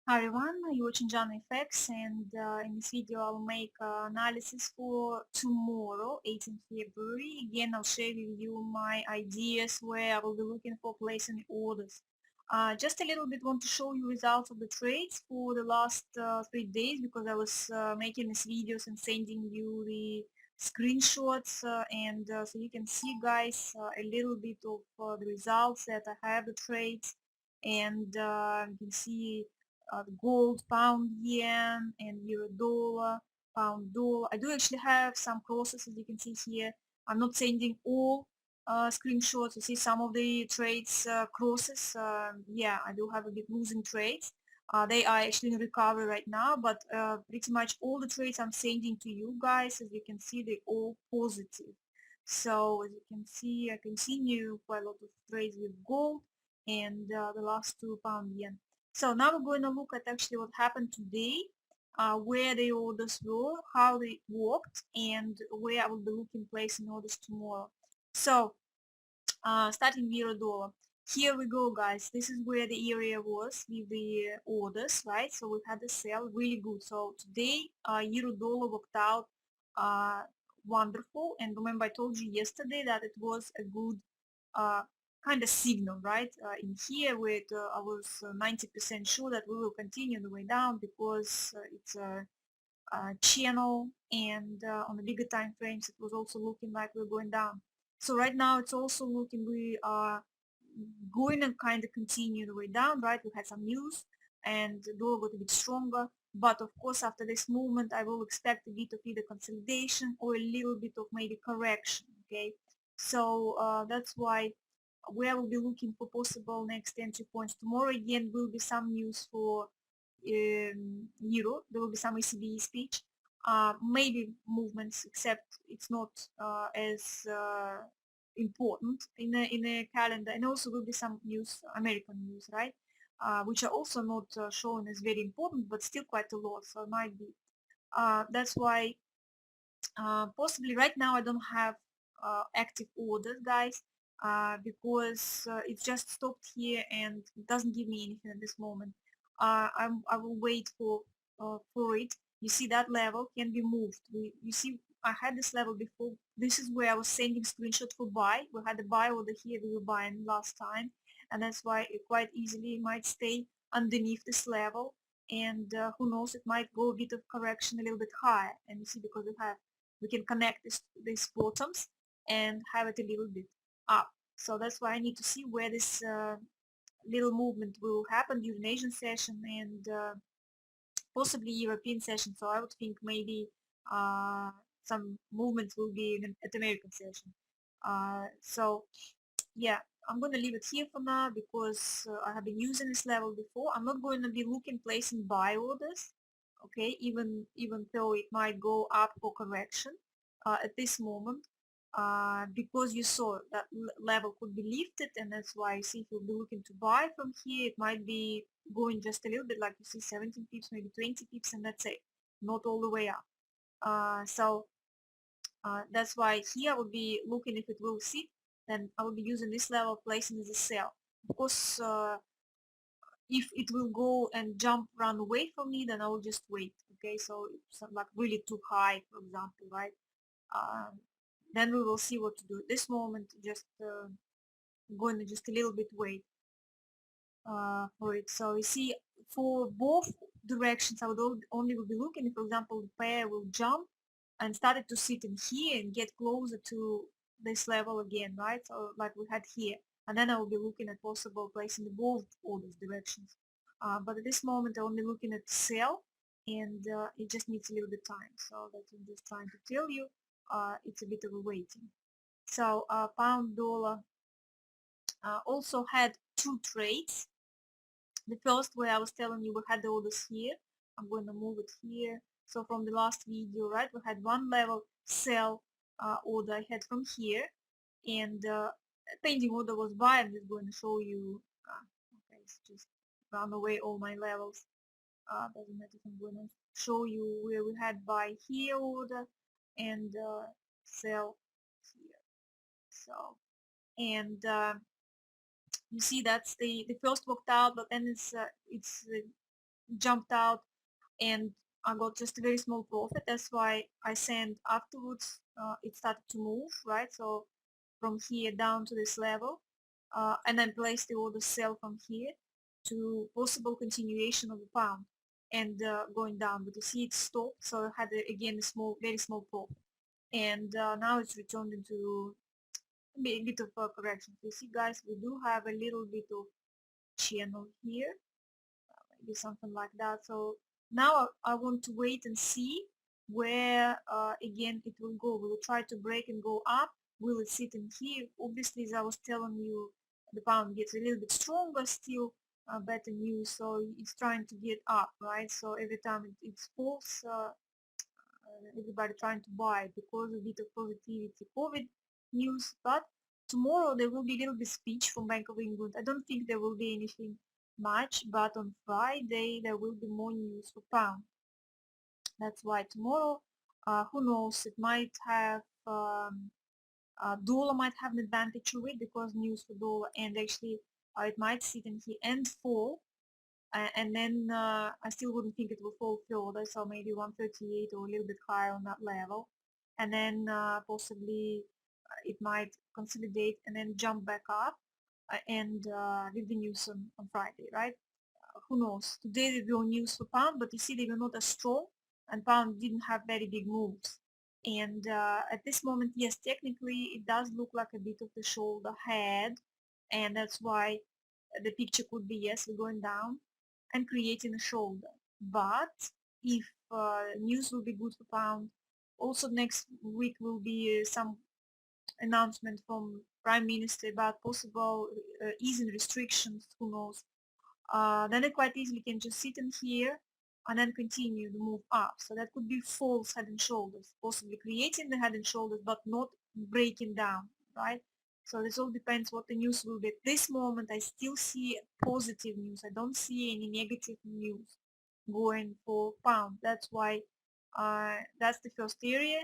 Hi everyone, you're watching John FX, and in this video I'll make analysis for tomorrow, 18th February. Again, I'll share with you my ideas where I will be looking for placing orders. Just a little bit want to show you results of the trades for the last 3 days, because I was making these videos and sending you the screenshots, and so you can see, guys, a little bit of the results that I have the trades, and you can see gold, pound, yen, and euro dollar, pound dollar. I do actually have some crosses, as you can see here. I'm not sending all screenshots. You see some of the trades crosses. Yeah, I do have a bit losing trades. They are actually in recovery right now, but pretty much all the trades I'm sending to you guys, as you can see, they're all positive. So as you can see, I continue quite a lot of trades with gold and the last two, pound yen. So now we're going to look at actually what happened today, where the orders were, how they worked, and where I will be looking placing orders tomorrow. So starting euro dollar. Here we go, guys. This is where the area was with the orders, right? So we had a sell, really good. So today, euro dollar worked out uh, wonderful. And remember, I told you yesterday that it was a good uh, kind of signal, right? In here, with I was 90% sure that we will continue the way down, because it's a channel, and on the bigger time frames it was also looking like we're going down. So right now it's also looking we are going to kind of continue the way down, right? We had some news and the dollar got a bit stronger, but of course after this movement I will expect a bit of either consolidation or a little bit of maybe correction. Okay, so that's why we will be looking for possible next entry points. Tomorrow again will be some news for euro. There will be some ECB speech, maybe movements, except it's not as important in a calendar, and also will be some news, American news, right? Which are also not shown as very important, but still quite a lot. So it might be. That's why possibly right now I don't have active orders, guys, because it's just stopped here and it doesn't give me anything at this moment. I will wait for it. You see that level can be moved. You see I had this level before. This is where I was sending screenshot for buy. We had a buy order here we were buying last time, and that's why it quite easily might stay underneath this level, and who knows, it might go a bit of correction a little bit higher. And you see, because we can connect these bottoms and have it a little bit up. So that's why I need to see where this little movement will happen during Asian session and possibly European session. So I would think maybe some movements will be at American session. So yeah, I'm going to leave it here for now, because I have been using this level before. I'm not going to be looking placing buy orders, okay, even though it might go up for correction at this moment, because you saw that level could be lifted, and that's why you see if you'll be looking to buy from here, it might be going just a little bit, like you see 17 pips, maybe 20 pips, and that's it, not all the way up. So that's why here I will be looking if it will sit, then I will be using this level, placing as a sell. Of course, if it will go and jump, run away from me, then I will just wait. Okay, so it's not like really too high, for example, right? Um, then we will see what to do. At this moment, just going to just a little bit wait for it. So you see, for both directions, I would only will be looking if, for example, the pair will jump and started to sit in here and get closer to this level again, right? So like we had here. And then I will be looking at possible placing the both orders directions. But at this moment, I'm only looking at sell, and it just needs a little bit time. So that's what I'm just trying to tell you. It's a bit of a waiting. So pound dollar also had two trades. The first, where I was telling you we had the orders here. I'm going to move it here. So from the last video, right, we had one level sell order I had from here, and pending order was buy. I'm just going to show you. Okay, it's just run away all my levels. Doesn't matter if I'm going to show you where we had buy here order and sell here. So, and you see that's the first worked out, but then it's jumped out, and I got just a very small profit. That's why I sent afterwards, it started to move, right? So from here down to this level, and then place the order sell from here to possible continuation of the pound and going down. But you see it stopped, so I had again a small, very small profit. And now it's returned into a bit of a correction. You see, guys, we do have a little bit of channel here, maybe something like that. So now I want to wait and see where again it will go. Will it try to break and go up? Will it sit in here? Obviously, as I was telling you, the pound gets a little bit stronger still, better news, so it's trying to get up, right? So every time it falls, everybody trying to buy because a bit of positivity COVID news. But tomorrow there will be a little bit speech from Bank of England. I don't think there will be anything much, but on Friday there will be more news for pound. That's why tomorrow, who knows, it might have dollar might have an advantage of it because news for dollar, and actually it might sit in here and fall, and then I still wouldn't think it will fall further, so maybe 138 or a little bit higher on that level, and then possibly it might consolidate and then jump back up, and with the news on Friday, right? Who knows? Today there were news for pound, but you see they were not as strong, and pound didn't have very big moves. And at this moment, yes, technically it does look like a bit of the shoulder head, and that's why the picture could be, yes, we're going down and creating a shoulder. But if news will be good for pound, also next week will be some announcement from Prime Minister about possible easing restrictions, who knows, then it quite easily can just sit in here and then continue to move up. So that could be false head and shoulders, possibly creating the head and shoulders but not breaking down, right? So this all depends what the news will be. At this moment, I still see positive news. I don't see any negative news going for pound. That's why that's the first area.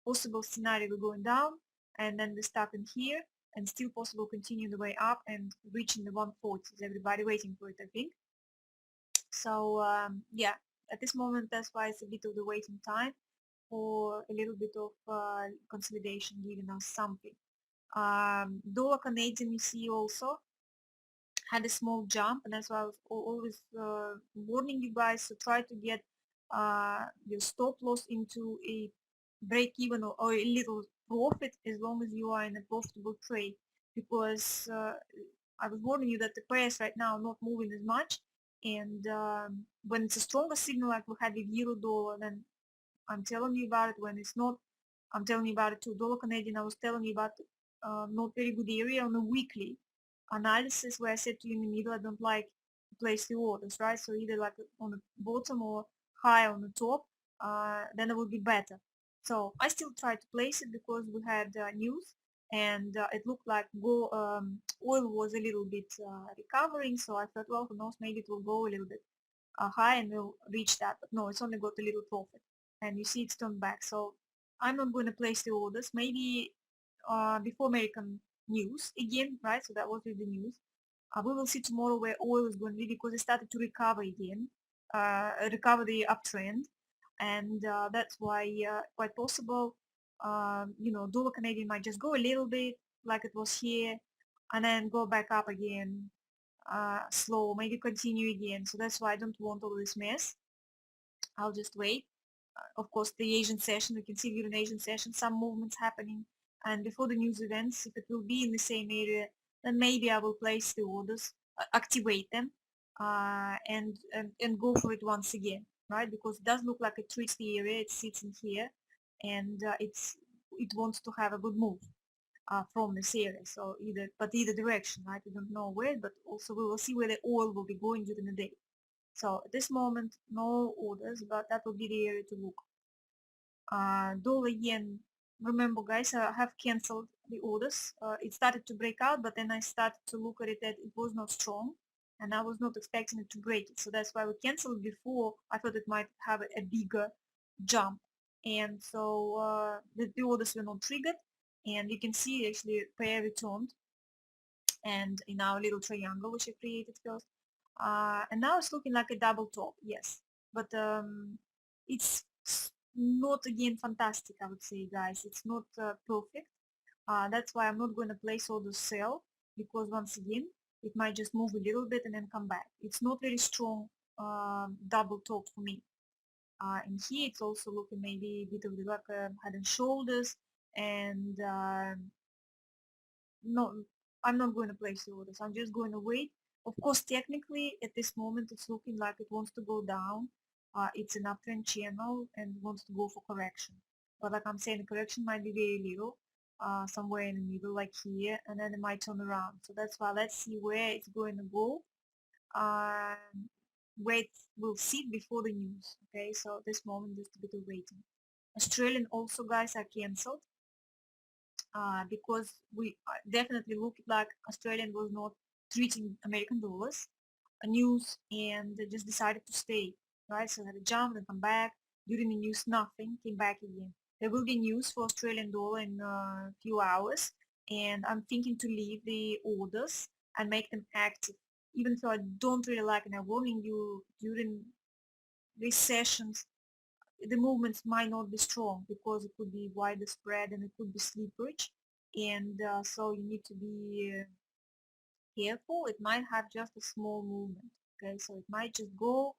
Possible scenario we're going down, and then we stop in here, and still possible continue the way up and reaching the 140s. Everybody waiting for it, I think. So yeah, at this moment, that's why it's a bit of the waiting time for a little bit of consolidation, giving us something. Dollar Canadian, you see also had a small jump, and that's why I was always warning you guys to try to get your stop loss into a break even or a little profit as long as you are in a profitable trade, because I was warning you that the pairs right now are not moving as much, and when it's a stronger signal like we had with euro dollar, then I'm telling you about it. When it's not, I'm telling you about it too. Dollar Canadian, I was telling you about not very good area on a weekly analysis where I said to you in the middle, I don't like to place the orders, right? So either like on the bottom or high on the top, then it will be better. So I still try to place it because we had news, and it looked like oil was a little bit recovering. So I thought, well, who knows, maybe it will go a little bit high and we'll reach that. But no, it's only got a little profit. And you see it's turned back. So I'm not going to place the orders. Maybe before American news again, right? So that was with the news. We will see tomorrow where oil is going to be, because it started to recover again, recover the uptrend, and that's why quite possible, dollar Canadian might just go a little bit like it was here, and then go back up again, slow, maybe continue again. So that's why I don't want all this mess. I'll just wait. Of course, the Asian session, we can see during Asian session some movements happening, and before the news events, if it will be in the same area, then maybe I will place the orders, activate them, and go for it once again, right? Because it does look like it treats the area, it sits in here, and it wants to have a good move from this area. So either direction, right? We don't know where, but also we will see where the oil will be going during the day. So at this moment, no orders, but that will be the area to look. Dollar yen, remember guys, I have canceled the orders. It started to break out, but then I started to look at it that it was not strong, and I was not expecting it to break it. So that's why we canceled before. I thought it might have a bigger jump. And so the orders were not triggered, and you can see actually pair returned, and in our little triangle which I created first, And now it's looking like a double top, yes, but it's not again fantastic, I would say, guys. It's not perfect. That's why I'm not going to place order sell, because once again it might just move a little bit and then come back. It's not very strong double top for me. And here it's also looking maybe a bit of the like head and shoulders, and no, I'm not going to place the orders. I'm just going to wait. Of course, technically at this moment it's looking like it wants to go down. It's an uptrend channel and wants to go for correction. But like I'm saying, the correction might be very little, somewhere in the middle, like here, and then it might turn around. So that's why let's see where it's going to go. Where it will sit before the news. Okay, so at this moment just a bit of waiting. Australian also, guys, are cancelled because we definitely looked like Australian was not treating American dollars news, and they just decided to stay, right? So they had a jump and come back. During the news, nothing, came back again. There will be news for Australian dollar in a few hours, and I'm thinking to leave the orders and make them active. Even though I don't really like, and I'm warning you, during these sessions, the movements might not be strong because it could be wider spread and it could be slippage, and so you need to be careful. It might have just a small movement, okay, so it might just go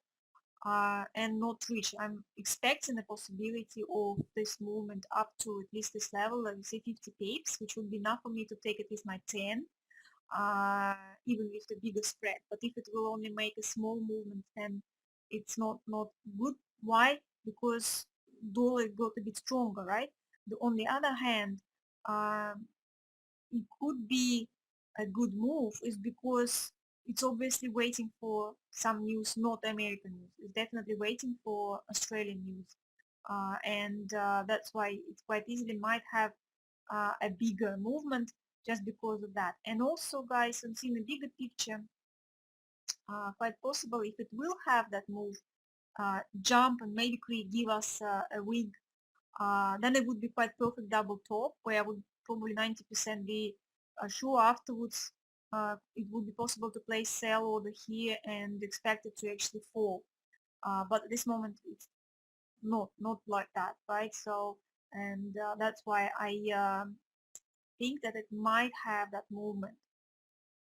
and not reach. I'm expecting the possibility of this movement up to at least this level, let me say 50 pips, which would be enough for me to take at least my 10, even with the bigger spread. But if it will only make a small movement, then it's not good. Why? Because dollar got a bit stronger, right? On the other hand, um, it could be a good move is because it's obviously waiting for some news, not American news. It's definitely waiting for Australian news. And that's why it quite easily might have a bigger movement just because of that. And also, guys, I'm seeing a bigger picture, quite possible if it will have that move, jump and maybe give us a wig, then it would be quite perfect double top, where I would probably 90% be sure afterwards it would be possible to place sell order here and expect it to actually fall. But at this moment it's not like that, right? So, and that's why I think that it might have that movement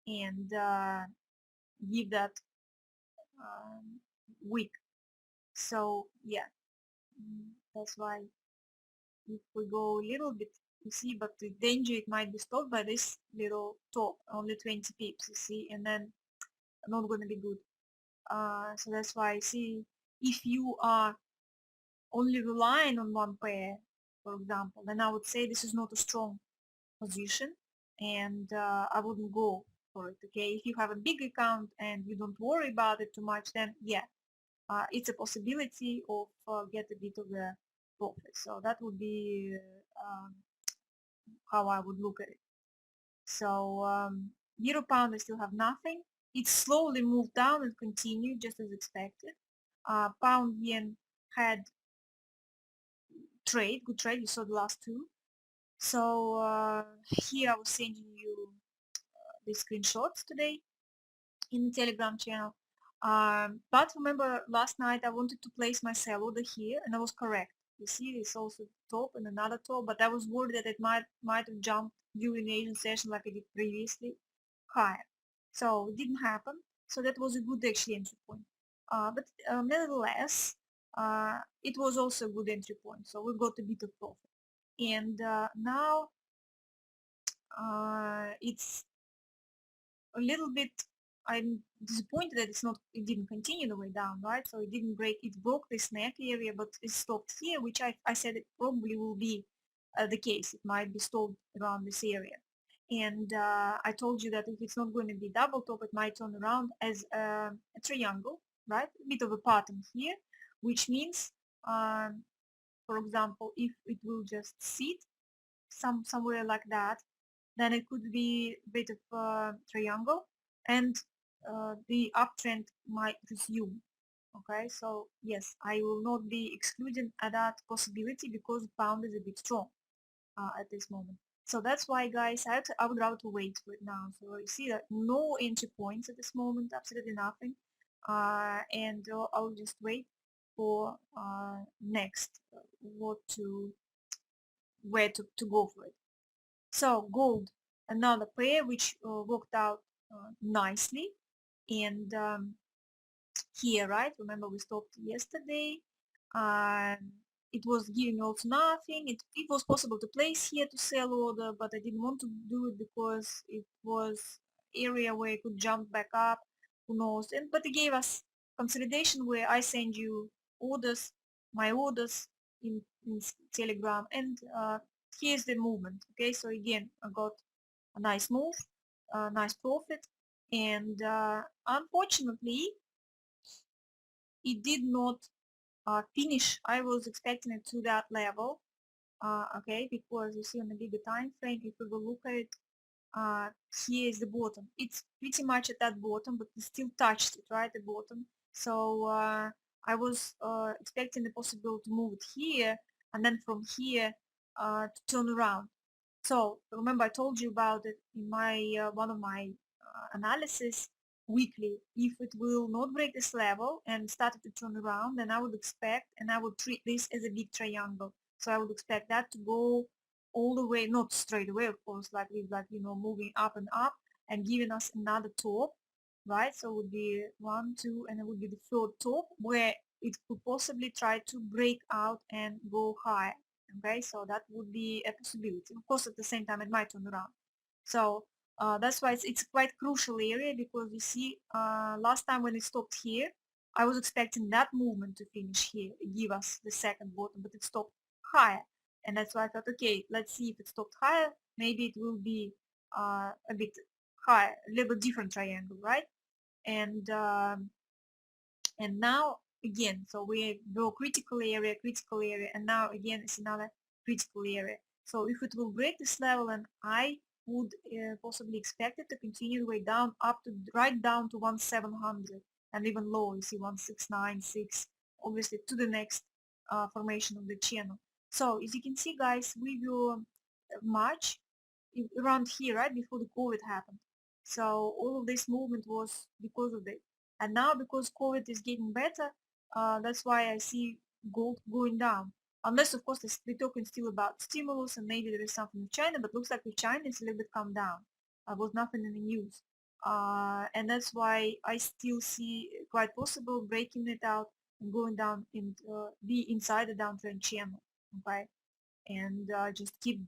and give that um, week. So yeah, that's why if we go a little bit, you see, but the danger it might be stopped by this little top, only 20 pips, you see, and then not going to be good. So that's why I see if you are only relying on one pair, for example, then I would say this is not a strong position, and I wouldn't go for it. Okay, if you have a big account and you don't worry about it too much, then yeah, it's a possibility of get a bit of a profit. So that would be how I would look at it. So euro pound, I still have nothing. It slowly moved down and continued just as expected. Pound yen had good trade. You saw the last two. So here I was sending you the screenshots today in the Telegram channel. But remember, last night I wanted to place my sell order here, and I was correct. You see, it's also top and another top, but I was worried that it might have jumped during the Asian session like I did previously, higher. So it didn't happen. So that was a good actually entry point. But nevertheless, it was also a good entry point. So we got a bit of profit. And now it's a little bit, I'm disappointed that it didn't continue the way down, right? So it didn't break, it broke this neck area, but it stopped here, which I said it probably will be the case. It might be stopped around this area. And I told you that if it's not going to be double top, it might turn around as a triangle, right? A bit of a pattern here, which means, for example, if it will just sit somewhere like that, then it could be a bit of a triangle, and the uptrend might resume. Okay, so yes, I will not be excluding that possibility because the pound is a bit strong at this moment. So that's why, guys, I would rather wait for it now. So you see that no entry points at this moment, absolutely nothing. and I'll just wait for next where to go for it. So gold, another pair which worked out nicely, and here, right? Remember we stopped yesterday. Um, it was giving also nothing. It was possible to place here to sell order, but I didn't want to do it because it was area where it could jump back up. Who knows? And but it gave us consolidation where I send you orders, my orders in Telegram, and here's the movement. Okay, so again, I got a nice move, a nice profit, and unfortunately it did not finish. I was expecting it to that level, okay, because you see on the bigger time frame, if we will look at it, uh, here is the bottom. It's pretty much at that bottom, but we still touched it, right, at bottom. So I was expecting the possibility to move it here, and then from here to turn around. So remember I told you about it in my one of my analysis weekly. If it will not break this level and started to turn around, then I would expect, and I would treat this as a big triangle. So I would expect that to go all the way, not straight away, of course, like with moving up and up and giving us another top, right? So it would be 1, 2, and it would be the third top where it could possibly try to break out and go higher. Okay, so that would be a possibility. Of course, at the same time, it might turn around. So that's why it's quite crucial area, because you see, last time when it stopped here, I was expecting that movement to finish here, give us the second bottom, but it stopped higher. And that's why I thought, okay, let's see if it stopped higher, maybe it will be a bit higher, a little bit different triangle, right? And now again, so we go critical area, and now again it's another critical area. So if it will break this level, and I would possibly expect it to continue the way down up to right down to 1700 and even lower. You see 1696, obviously to the next formation of the channel. So as you can see, guys, we will March around here, right before the COVID happened. So all of this movement was because of it. And now because COVID is getting better, that's why I see gold going down. Unless, of course, we're talking still about stimulus and maybe there is something with China, but looks like with China it's a little bit come down. Was nothing in the news. And that's why I still see quite possible breaking it out and going down and be inside the downtrend channel. Okay, and just keep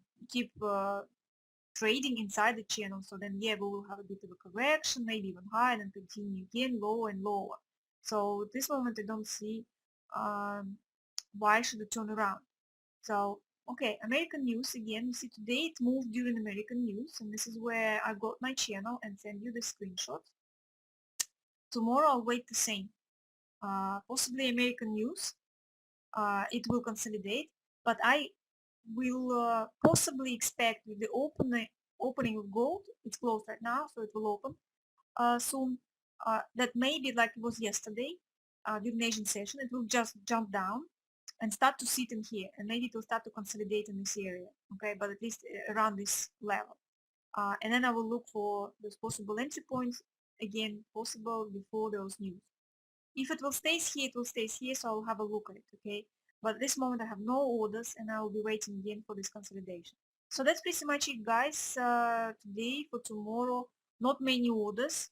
trading inside the channel. So then, yeah, we will have a bit of a correction, maybe even higher, and continue again lower and lower. So at this moment, I don't see why should it turn around. So, okay, American news again. You see, today it moved during American news, and this is where I got my channel and send you the screenshot. Tomorrow I'll wait the same. Possibly American news. It will consolidate, but I will possibly expect with the opening of gold, it's closed right now, so it will open soon, that maybe like it was yesterday during Asian session, it will just jump down and start to sit in here, and maybe it will start to consolidate in this area, okay, but at least around this level. And then I will look for those possible entry points, again, possible before those news. If it will stay here, it will stay here, so I'll have a look at it, okay? But at this moment I have no orders, and I will be waiting again for this consolidation. So that's pretty much it, guys, today. For tomorrow, not many orders.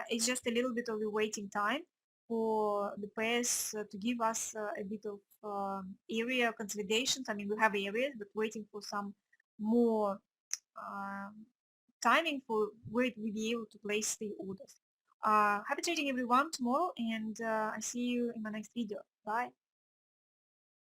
It's just a little bit of a waiting time for the pairs to give us a bit of area consolidations. I mean, we have areas, but waiting for some more um, timing for where we'll be able to place the orders. Happy trading everyone tomorrow, and I see you in my next video. Bye.